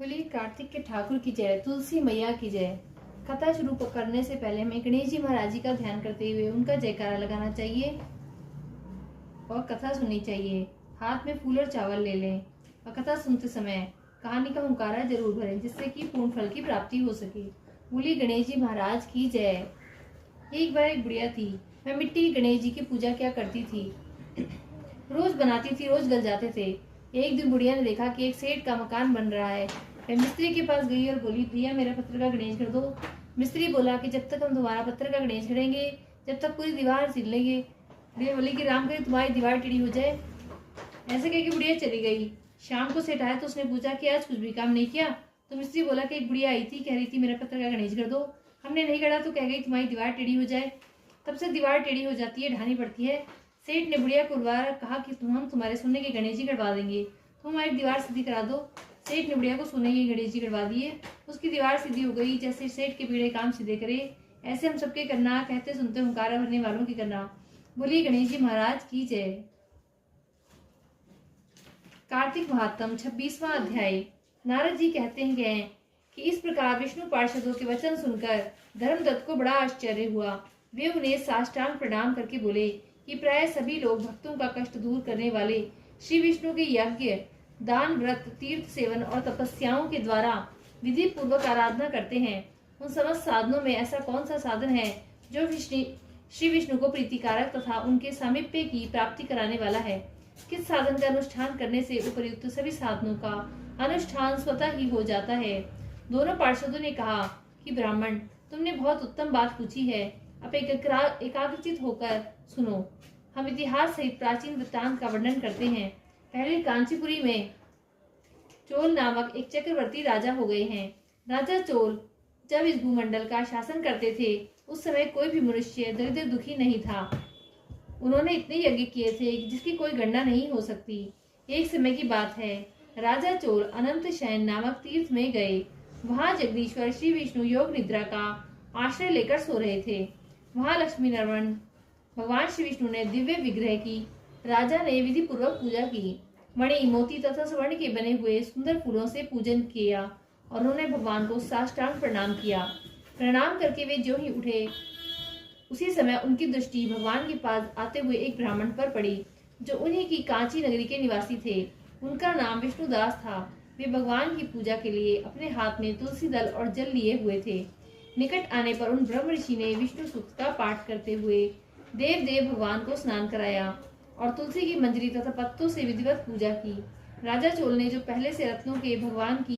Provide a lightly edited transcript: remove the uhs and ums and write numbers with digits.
बोलिए कार्तिक के ठाकुर की जय, तुलसी मैया की जय। कथा शुरू करने से पहले हमें गणेश जी महाराज जी का ध्यान करते हुए उनका जयकारा लगाना चाहिए और कथा सुननी चाहिए। हाथ में फूल और चावल ले लें और कथा सुनते समय कहानी का हुंकारा जरूर भरें, जिससे कि पूर्ण फल की प्राप्ति हो सके। बोलिए गणेश जी महाराज की जय। एक बार एक बुढ़िया थी। वह मिट्टी गणेश जी की पूजा क्या करती थी। रोज बनाती थी, रोज गल जाते थे। एक दिन बुढ़िया ने देखा कि एक सेठ का मकान बन रहा है। वह मिस्त्री के पास गई और बोली, भैया मेरा पत्थर का गणेश कर दो। मिस्त्री बोला कि जब तक हम तुम्हारा पत्थर का गणेश करेंगे जब तक पूरी दीवार सिल लेंगे। बुढ़िया बोली कि राम करे तुम्हारी दीवार टेढ़ी हो जाए। ऐसे कह के बुढ़िया चली गई। शाम को सेठ आया तो उसने पूछा कि आज कुछ भी काम नहीं किया। तो मिस्त्री बोला कि एक बुढ़िया आई थी, कह रही थी मेरा पत्थर का गणेश कर दो। हमने नहीं करा तो कह गई तुम्हारी दीवार टेढ़ी हो जाए। तब से दीवार टेढ़ी हो जाती है, ढानी पड़ती है। सेठ ने बुढ़िया को बुलवाकर कहा कि हम तुम्हारे सोने के गणेश जी करवा देंगे, तुम हमारी दीवार सीधी करा दो। सेठ ने बुढ़िया को सोने के गणेश जी करवा दिए। उसकी दीवार सीधी हो गई। जैसे सेठ के पीड़े काम सीधे करे, ऐसे हम सबके करना, कहते सुनते हुंकारा भरने वालों की करना। बोलिए गणेश जी महाराज की जय। कार्तिक महात्म 26वां अध्याय। नारद जी कहते हैं कि इस प्रकार विष्णु पार्षदों के वचन सुनकर धर्मदत्त को बड़ा आश्चर्य हुआ। वे उन्हें साष्टांग प्रणाम करके बोले कि प्राय सभी लोग भक्तों का कष्ट दूर करने वाले श्री विष्णु के यज्ञ, दान, व्रत, तीर्थ सेवन और तपस्याओं के द्वारा विधि पूर्वक आराधना करते हैं। उन समस्त साधनों में ऐसा कौन सा साधन है जो श्री विष्णु को प्रीतिकारक तथा उनके सामीप्य की प्राप्ति कराने वाला है। किस साधन का अनुष्ठान करने से उपर्युक्त सभी साधनों का अनुष्ठान स्वतः ही हो जाता है। दोनों पार्षदों ने कहा कि ब्राह्मण, तुमने बहुत उत्तम बात पूछी है। अब एकाग्रचित होकर सुनो। हम इतिहास सहित प्राचीन वृत्तांत का वर्णन करते हैं। पहले कांचीपुरी में चोल नामक एक चक्रवर्ती राजा हो गए हैं। राजा चोल जब इस भूमंडल का शासन करते थे उस समय कोई भी मनुष्य दरिद्र दुखी नहीं था। उन्होंने इतने यज्ञ किए थे जिसकी कोई गणना नहीं हो सकती। एक समय की बात है, राजा चोल अनंत शयन नामक तीर्थ में गए। वहां जगदीश्वर श्री विष्णु योग निद्रा का आश्रय लेकर सो रहे थे। वहां लक्ष्मी नारायण भगवान श्री विष्णु ने दिव्य विग्रह की राजा ने विधि पूर्वक पूजा की। मणि, मोती तथा स्वर्ण के बने हुए सुंदर फूलों से पूजन किया और उन्होंने भगवान को साष्टांग प्रणाम किया। प्रणाम करके वे जो ही उठे उसी समय उनकी दृष्टि भगवान के पास आते हुए एक ब्राह्मण पर पड़ी जो उन्हीं की कांची नगरी के निवासी थे। उनका नाम विष्णुदास था। वे भगवान की पूजा के लिए अपने हाथ में तुलसी दल और जल लिए हुए थे। निकट आने पर उन ब्रह्म ऋषि ने विष्णु सूक्त का पाठ करते हुए देव भगवान को स्नान कराया और तुलसी की मंजरी तथा पत्तों से विधिवत पूजा की। राजा चोल ने जो पहले से रत्नों के भगवान की